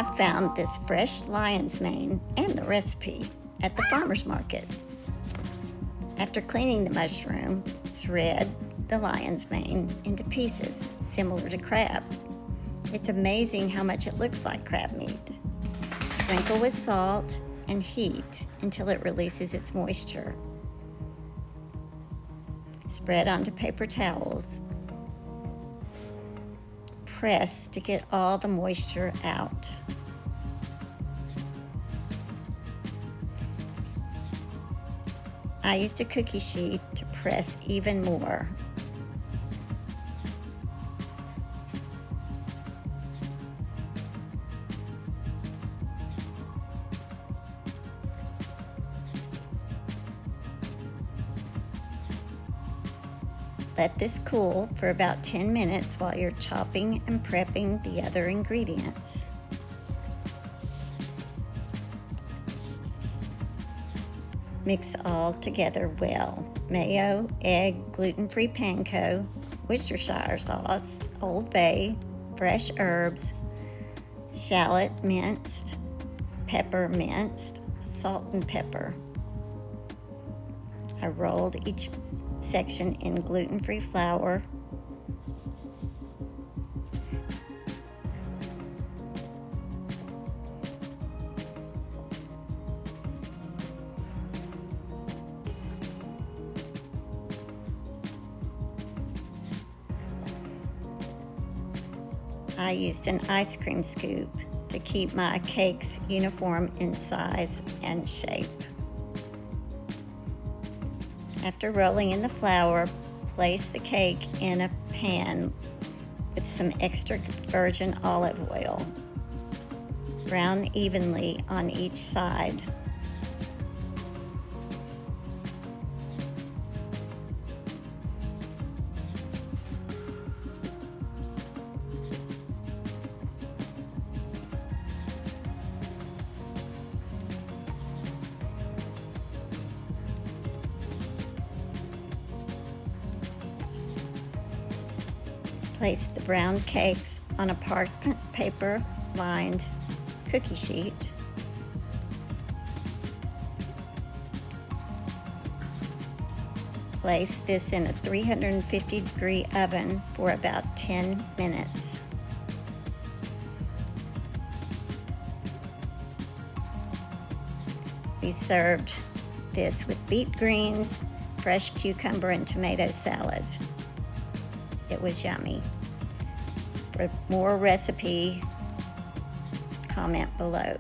I found this fresh lion's mane and the recipe at the farmer's market. After cleaning the mushroom, shred the lion's mane into pieces similar to crab. It's amazing how much it looks like crab meat. Sprinkle with salt and heat until it releases its moisture. Spread onto paper towels. Press to get all the moisture out. I used a cookie sheet to press even more. Let this cool for about 10 minutes while you're chopping and prepping the other ingredients. Mix all together well. Mayo, egg, gluten-free Panko, Worcestershire sauce, Old Bay, fresh herbs, shallot minced, pepper minced, salt and pepper. I rolled each section in gluten-free flour. I used an ice cream scoop to keep my cakes uniform in size and shape. After rolling in the flour, place the cake in a pan with some extra virgin olive oil. Brown evenly on each side. Place the browned cakes on a parchment paper lined cookie sheet. Place this in a 350-degree oven for about 10 minutes. We served this with beet greens, fresh cucumber, and tomato salad. It was yummy. For more recipe, comment below.